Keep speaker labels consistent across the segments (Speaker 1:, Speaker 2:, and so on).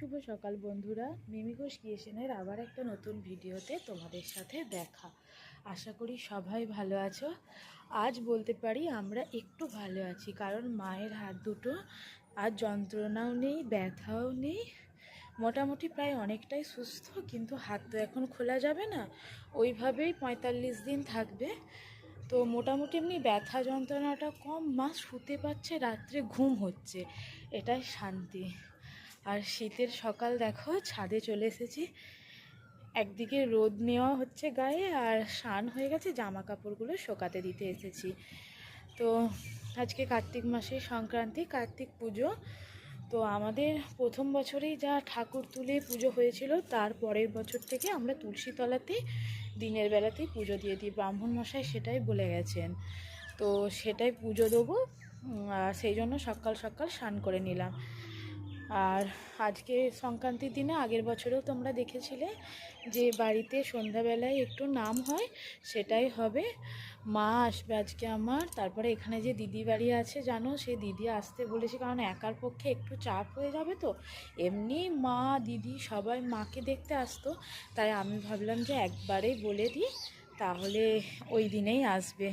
Speaker 1: শুভ সকাল বন্ধুরা, মিমি ঘোষ ক্রিয়েশনের আবার একটা নতুন ভিডিওতে তোমাদের সাথে দেখা। আশা করি সবাই ভালো আছো। আজ বলতে পারি আমরা একটু ভালো আছি, কারণ মায়ের হাত দুটো আর যন্ত্রণাও নেই, ব্যথাও নেই, মোটামুটি প্রায় অনেকটাই সুস্থ। কিন্তু হাত তো এখন খোলা যাবে না, ওইভাবেই 45 দিন থাকবে। তো মোটামুটি এমনি ব্যথা যন্ত্রণাটা কম, মা শুতে পারছে, রাত্রে ঘুম হচ্ছে, এটাই শান্তি। আর শীতের সকাল দেখো, ছাদে চলে এসেছি। একদিকে রোদ নেওয়া হচ্ছে গায়ে, আর স্নান হয়ে গেছে, জামা কাপড়গুলো শোকাতে দিতে এসেছি। তো আজকে কার্তিক মাসের সংক্রান্তি, কার্তিক পুজো। তো আমাদের প্রথম বছরেই যা ঠাকুর তুলে পুজো হয়েছিল, তার পরের বছর থেকে আমরা তুলসীতলাতেই দিনের বেলাতেই পুজো দিয়ে দিই। ব্রাহ্মণ মশাই সেটাই বলে গেছেন, তো সেটাই পুজো দেবো। সেই জন্য সকাল সকাল স্নান করে নিলাম। আর আজকে সংক্রান্তির দিনে আগের বছরেও তোমরা দেখেছিলে যে বাড়িতে সন্ধ্যাবেলায় একটু নাম হয়, সেটাই হবে। মা আসবে আজকে আমার, তারপরে এখানে যে দিদি বাড়ি আছে জানো, সেই দিদি আসতে বলেছি, কারণ একার পক্ষে একটু চাপ হয়ে যাবে। তো এমনি মা দিদি সবাই মাকে দেখতে আসতো, তাই আমি ভাবলাম যে একবারেই বলে দিই, তাহলে ওই দিনেই আসবে,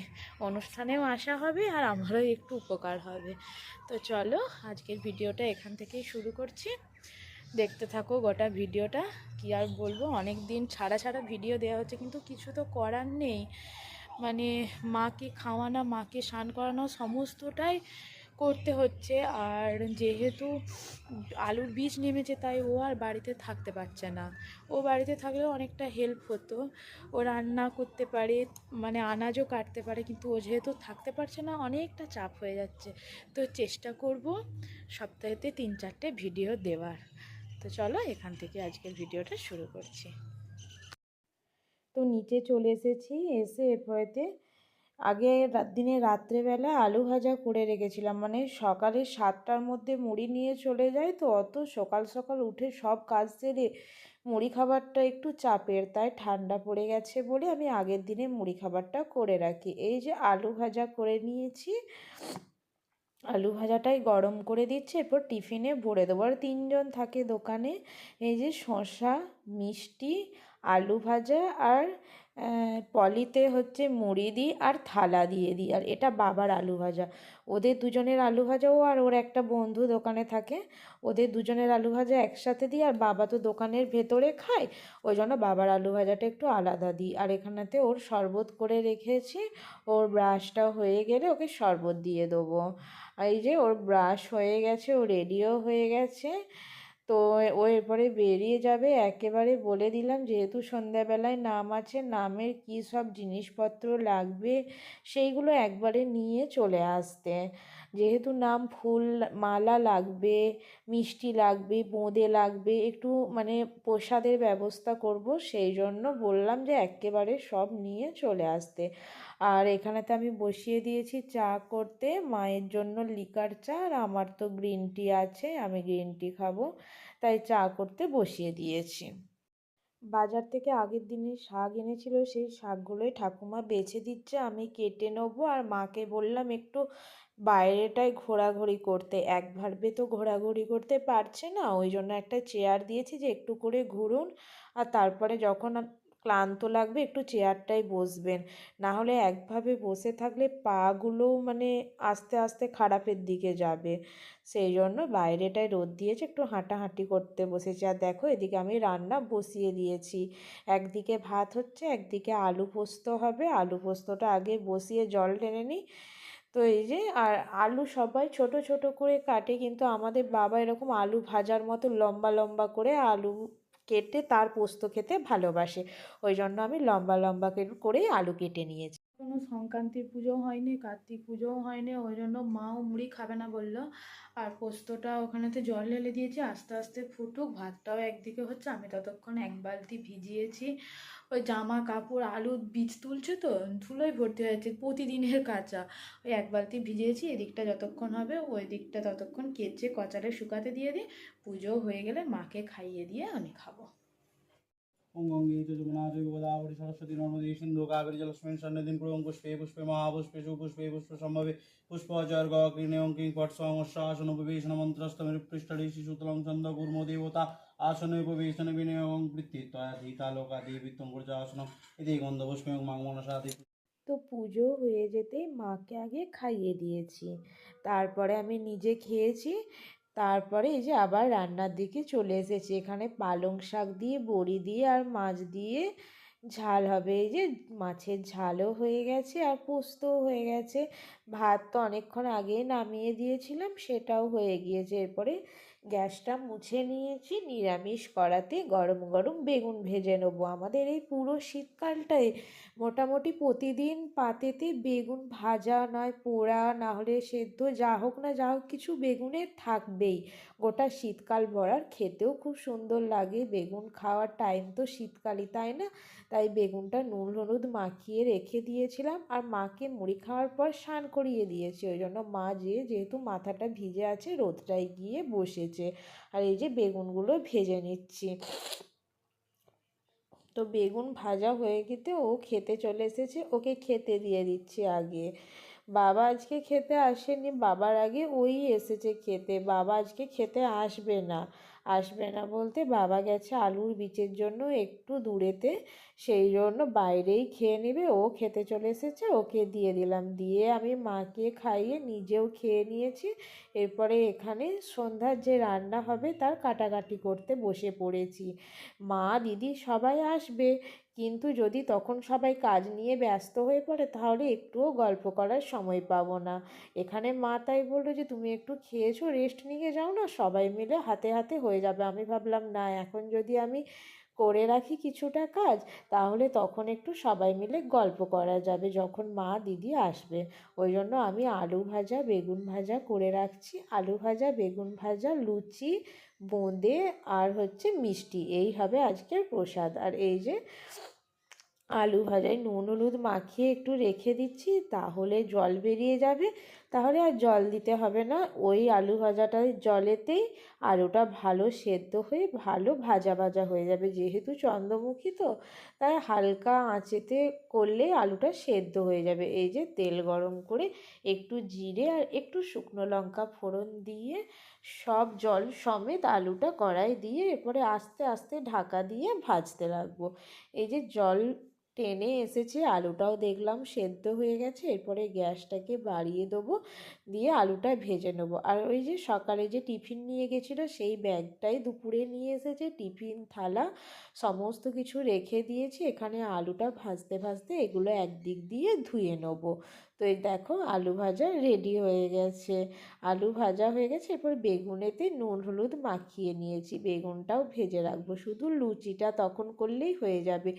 Speaker 1: অনুষ্ঠানেও আসা হবে আর আমারও একটু উপকার হবে। তো চলো আজকের ভিডিওটা এখান থেকেই শুরু করছি, দেখতে থাকো গোটা ভিডিওটা। কি আর বলবো, অনেক দিন ছাড়া ছাড়া ভিডিও দেওয়া হচ্ছে, কিন্তু কিছু তো করার নেই। মানে মাকে খাওয়ানো, মাকে স্নান করানো, সমস্তটাই করতে হচ্ছে। আর যেহেতু আলুর বীজ নেমেছে, তাই ও আর বাড়িতে থাকতে পারছে না। ও বাড়িতে থাকলেও অনেকটা হেল্প হতো, ও রান্না করতে পারে, মানে আনাজও কাটতে পারে, কিন্তু ও যেহেতু থাকতে পারছে না, অনেকটা চাপ হয়ে যাচ্ছে। তো চেষ্টা করব সপ্তাহেতে 3-4টে ভিডিও দেওয়ার। তো চলো এখান থেকে আজকের ভিডিওটা শুরু করছি। তো নিচে চলে এসেছি, এসে এরপরেতে আগে দিনে রাত্রেবেলা আলু ভাজা করে রেখেছিলাম, মানে সকালে 7টার মধ্যে মুড়ি নিয়ে চলে যায়, তো অত সকাল সকাল উঠে সব কাজ সেরে মুড়ি খাবারটা একটু চাপের, তাই ঠান্ডা পড়ে গেছে বলে আমি আগের দিনে মুড়ি খাবারটা করে রাখি। এই যে আলু ভাজা করে নিয়েছি, আলু ভাজাটাই গরম করে দিচ্ছি, এরপর টিফিনে ভরে দেবো। আর 3জন থাকে দোকানে। এই যে শসা, মিষ্টি, আলু ভাজা, আর পলিতে হচ্ছে মুড়ি দিই আর থালা দিয়ে দিই। আর এটা বাবার আলু ভাজা, ওদের দুজনের আলু ভাজাও, আর ওর একটা বন্ধু দোকানে থাকে, ওদের দুজনের আলু ভাজা একসাথে দিই। আর বাবা তো দোকানের ভেতরে খায়, ওই জন্য বাবার আলু ভাজাটা একটু আলাদা দিই। আর এখানেতে ওর শরবত করে রেখেছি, ওর ব্রাশটা হয়ে গেলে ওকে শরবত দিয়ে দেবো। এই যে ওর ব্রাশ হয়ে গেছে, ও রেডিও হয়ে গেছে। তো ও এরপরে বেরিয়ে যাবে। একেবারে বলে দিলাম, যেহেতু সন্ধ্যাবেলায় নাম আছে, নামের কী সব জিনিসপত্র লাগবে সেইগুলো একবারে নিয়ে চলে আসতে। যেহেতু নাম, ফুল মালা লাগবে, মিষ্টি লাগবে, বোঁদে লাগবে, একটু মানে প্রসাদের ব্যবস্থা করব, সেই জন্য বললাম যে একেবারে সব নিয়ে চলে আসতে। আর এখানেতে আমি বসিয়ে দিয়েছি চা করতে, মায়ের জন্য লিকার চা, আর আমার তো গ্রিন টি আছে, আমি গ্রিন টি খাবো, তাই চা করতে বসিয়ে দিয়েছি। বাজার থেকে আগের দিনে শাক এনেছিল, সেই শাকগুলোই ঠাকুমা বেছে দিচ্ছে, আমি কেটে নেবো। আর মাকে বললাম একটু বাইরেটায় ঘোরাঘুরি করতে, একভাবে তো ঘোরাঘুরি করতে পারছে না, ওই জন্য একটা চেয়ার দিয়েছি যে একটু করে ঘুরুন, আর তারপরে যখন ক্লান্ত লাগবে একটু চেয়ারটায় বসবেন। না হলে একভাবে বসে থাকলে পাগুলোও মানে আস্তে আস্তে খারাপের দিকে যাবে। সেই জন্য বাইরেটায় রোদ দিয়েছে, একটু হাঁটাহাঁটি করতে বসেছি। আর দেখো এদিকে আমি রান্না বসিয়ে দিয়েছি, একদিকে ভাত হচ্ছে, একদিকে আলু পোস্ত হবে। আলু পোস্তটা আগে বসিয়ে জল টেনে নিই। তো এই যে, আর আলু সবাই ছোট ছোট করে কাটে, কিন্তু আমাদের বাবা এরকম আলু ভাজার মতো লম্বা লম্বা করে আলু কেটে তার পোস্ত খেতে ভালোবাসে, ওই জন্য আমি লম্বা লম্বা করেই আলু কেটে নিয়েছি। কোনো সংক্রান্তির পুজো হয়নি, কার্তিক পুজোও হয়নি, ওই জন্য মাও মুড়ি খাবে না বললো। আর পোস্তটা ওখানেতে জল ঢেলে দিয়েছি, আস্তে আস্তে ফুটুক, ভাতটাও একদিকে হচ্ছে, আমি ততক্ষণ 1 বালতি ভিজিয়েছি ওই জামা কাপড়। আলুর বীজ তুলছে তো ধুলোয় ভর্তি হয়েছে, প্রতিদিনের কাঁচা, ওই 1 বালতি ভিজিয়েছি। এদিকটা যতক্ষণ হবে ওই দিকটা ততক্ষণ কেচে কচারে শুকাতে দিয়ে দিই, পুজো হয়ে গেলে মাকে খাইয়ে দিয়ে আমি খাবো।
Speaker 2: गंगे च यमुना चैव गोदावरी सरस्वती नर्मदे सिन्धु कावेरी जलेस्मिन् सन्निधिं कुरु पुष्पे पुष्पे महापुष्पे सुपुष्पे पुष्पसम्भवे पुष्पचर्गक्रीणेऽं किं पट्स्वामश्वासनोपवेशन मन्त्रस्तमिपृष्ठे शिशुतलं छन्द गुर्मो देवता आसनोपवेशन विनयं वृत्तित्वाधीता लोकादेवित्वं गुर्जासनम् इति गन्धपुष्पं माङ्मनसादि।
Speaker 1: তো পুজো হয়ে যেতেই মাকে আগে খাইয়ে দিয়েছি, তারপরে আমি নিজে খেয়েছি। তারপরে এই যে আবার রান্নার দিকে চলে এসেছি। এখানে পালং শাক দিয়ে বড়ি দিয়ে আর মাছ দিয়ে ঝাল হবে। এই যে মাছের ঝালও হয়ে গেছে আর পোস্তও হয়ে গেছে। ভাত তো অনেকক্ষণ আগেই নামিয়ে দিয়েছিলাম, সেটাও হয়ে গিয়েছে। এরপরে গ্যাসটা মুছে নিয়েছি, নিরামিষ কড়াতে গরম গরম বেগুন ভেজে নেবো। আমাদের এই পুরো শীতকালটায় মোটামুটি প্রতিদিন পাতেতে বেগুন ভাজা নয় পোড়া না হলে সেদ্ধ, যা হোক না যা হোক কিছু বেগুনের থাকবেই গোটা শীতকাল ভর। আর খেতেও খুব সুন্দর লাগে। বেগুন খাওয়ার টাইম তো শীতকালই, তাই না? তাই বেগুনটা নুন হলুদ মাখিয়ে রেখে দিয়েছিলাম আর মাকে মুড়ি খাওয়ার পর স্নান করিয়ে দিয়েছি। ওই জন্য মা যেহেতু মাথাটা ভিজে আছে রোদটায় গিয়ে বসেছে। আর এই যে বেগুনগুলো ভেজে নিচ্ছি। তো বেগুন ভাজা হয়ে গেতে ও খেতে চলে এসেছে, ওকে খেতে দিয়ে দিচ্ছি আগে। বাবা আজকে খেতে আসেনি, বাবার আগে ওই এসেছে খেতে। বাবা আজকে খেতে আসবে না। আসবে না বলতে বাবা গেছে আলুর বীজের জন্য একটু দূরেতে, সেই জন্য বাইরেই খেয়ে নেবে। ও খেতে চলে এসেছে, ওকে দিয়ে দিলাম। দিয়ে আমি মাকে খাইয়ে নিজেও খেয়ে নিয়েছি। এরপরে এখানে সন্ধ্যার যে রান্না হবে তার কাটাকাটি করতে বসে পড়েছি। মা দিদি সবাই আসবে, কিন্তু যদি তখন সবাই কাজ নিয়ে ব্যস্ত হয়ে পড়ে তাহলে একটুও গল্প করার সময় পাবো না। এখানে মা তাই বললো যে তুমি একটু খেয়েছো, রেস্ট নিয়ে যাও না, সবাই মিলে হাতে হাতে হয়ে যাবে। আমি ভাবলাম না, এখন যদি আমি করে রাখি কিছুটা কাজ তাহলে তখন একটু সবাই মিলে গল্প করা যাবে যখন মা দিদি আসবে। ওই জন্য আমি আলু ভাজা বেগুন ভাজা করে রাখছি। আলু ভাজা বেগুন ভাজা লুচি বোঁদে আর হচ্ছে মিষ্টি, এই হবে আজকের প্রসাদ। আর এই যে আলু ভাজায় নুন হলুদ মাখিয়ে একটু রেখে দিচ্ছি, তাহলে জল বেরিয়ে যাবে, তাহলে আর জল দিতে হবে না। ওই আলু ভাজাটার জলেতেই আলুটা ভালো সেদ্ধ হয়ে ভালো ভাজা ভাজা হয়ে যাবে। যেহেতু চন্দ্রমুখী তো তাই হালকা আঁচেতে করলে আলুটা সেদ্ধ হয়ে যাবে। এই যে তেল গরম করে একটু জিরে আর একটু শুকনো লঙ্কা ফোড়ন দিয়ে সব জল সমেত আলুটা কড়াই দিয়ে এরপরে আস্তে আস্তে ঢাকা দিয়ে ভাজতে লাগবো। এই যে জল টেনে এসেছে, আলুটাও দেখলাম সেদ্ধ হয়ে গেছে। এরপরে গ্যাসটাকে বাড়িয়ে দেবো, দিয়ে আলুটা ভেজে নেবো। আর ওই যে সকালে যে টিফিন নিয়ে গেছিলো সেই ব্যাগটাই দুপুরে নিয়ে এসেছে, টিফিন থালা সমস্ত কিছু রেখে দিয়েছি। এখানে আলুটা ভাজতে ভাজতে এগুলো একদিক দিয়ে ধুয়ে নেবো। তো এই দেখো আলু ভাজা রেডি হয়ে গেছে। আলু ভাজা হয়ে গেছে, এরপর বেগুনেতে নুন হলুদ মাখিয়ে নিয়েছি, বেগুনটাও ভেজে রাখবো। শুধু লুচিটা তখন করলেই হয়ে যাবে।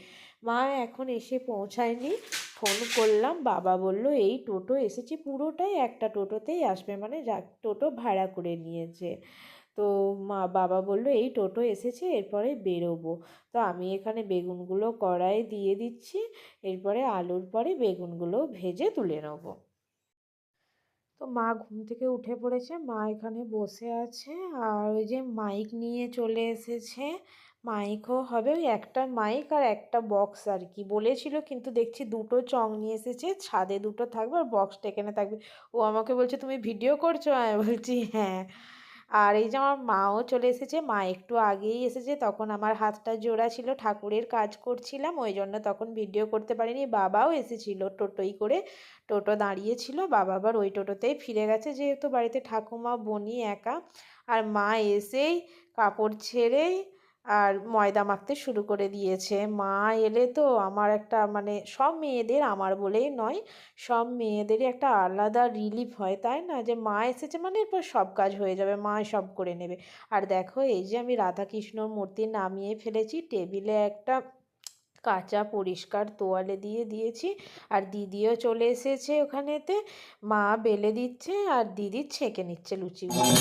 Speaker 1: মা এখন এসে পৌঁছায়নি, ফোন করলাম, বাবা বলল এই টোটো এসেছে, পুরোটাই একটা টোটোতেই আসবে, মানে যা টোটো ভাড়া করে নিয়েছে। তো বাবা বলল এই টোটো এসেছে এরপরে বেরোবো। তো আমি এখানে বেগুনগুলো কড়াইয়ে দিয়ে দিচ্ছি, এরপরে আলুর পরে বেগুনগুলো ভেজে তুলে নেবো। তো মা ঘুম থেকে উঠে পড়েছে, মা এখানে বসে আছে আর ওই যে মাইক নিয়ে চলে এসেছে। মাইকও হবে, ওই একটা মাইক আর একটা বক্স আর কি বলেছিল, কিন্তু দেখছি দুটো চং নিয়ে এসেছে, ছাদে দুটো থাকবে আর বক্সটা এখানে থাকবে। ও আমাকে বলছে তুমি ভিডিও করছো? আমি বলছি হ্যাঁ। আর এই যে আমার মাও চলে এসেছে, মা একটু আগেই এসেছে, তখন আমার হাতটা জোড়া ছিল, ঠাকুরের কাজ করছিলাম, ওই জন্য তখন ভিডিও করতে পারিনি। বাবাও এসেছিল টোটোই করে, টোটো দাঁড়িয়েছিল, বাবা আবার ওই টোটোতেই ফিরে গেছে, যেহেতু বাড়িতে ঠাকুমা বনি একা। আর মা এসেই কাপড় ছেড়েই আর ময়দা মাখতে শুরু করে দিয়েছে। মা এলে তো আমার একটা মানে সব মেয়েদের, আমার বলেই নয়, সব মেয়েদেরই একটা আলাদা রিলিফ হয়, তাই না? যে মা এসেছে মানে এরপর সব কাজ হয়ে যাবে, মা সব করে নেবে। আর দেখো এই যে আমি রাধাকৃষ্ণর মূর্তি নামিয়ে ফেলেছি, টেবিলে একটা কাঁচা পরিষ্কার তোয়ালে দিয়ে দিয়েছি। আর দিদিও চলে এসেছে ওখানেতে, মা বেলে দিচ্ছে আর দিদি ছেঁকে নিচ্ছে লুচিগুলো।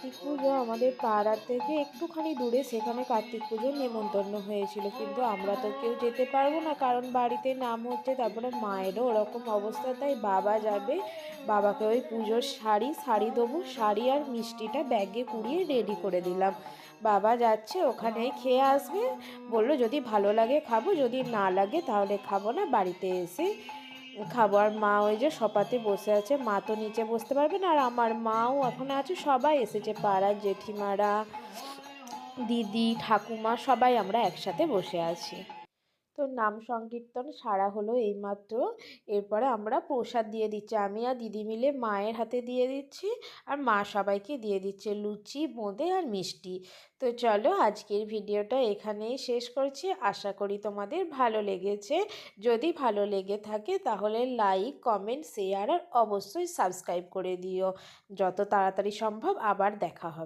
Speaker 1: কার্তিক পুজো আমাদের পাড়া থেকে একটুখানি দূরে, সেখানে কার্তিক পুজোর নেমন্তন্ন হয়েছিল, কিন্তু আমরা তো কেউ যেতে পারবো না কারণ বাড়িতে নাম হচ্ছে। তারপরে মায়েরও ওরকম অবস্থা, তাই বাবা যাবে। বাবাকে ওই পুজোর শাড়ি দেবো, শাড়ি আর মিষ্টিটা ব্যাগে কুড়িয়ে রেডি করে দিলাম। বাবা যাচ্ছে, ওখানেই খেয়ে আসবে। বললো যদি ভালো লাগে খাবো, যদি না লাগে তাহলে খাবো না, বাড়িতে এসে খাবো। আর মা ওই যে সপাতে বসে আছে, মা তো নিচে বসতে পারবে না, আর আমার মাও এখন আছে, সবাই এসেছে, পাড়ার জেঠিমারা, দিদি, ঠাকুমা, সবাই আমরা একসাথে বসে আছি। তো নাম সংকীর্তন সারা হলো এইমাত্র। এরপরে আমরা প্রসাদ দিয়ে দিচ্ছি, আমি আর দিদি মিলে মায়ের হাতে দিয়ে দিচ্ছি, আর মা সবাইকে দিয়ে দিচ্ছে লুচি, বোঁদে আর মিষ্টি। তো চলো আজকের ভিডিওটা এখানেই শেষ করছি, আশা করি তোমাদের ভালো লেগেছে। যদি ভালো লেগে থাকে তাহলে লাইক, কমেন্ট, শেয়ার আর অবশ্যই সাবস্ক্রাইব করে দিও। যত তাড়াতাড়ি সম্ভব আবার দেখা হবে।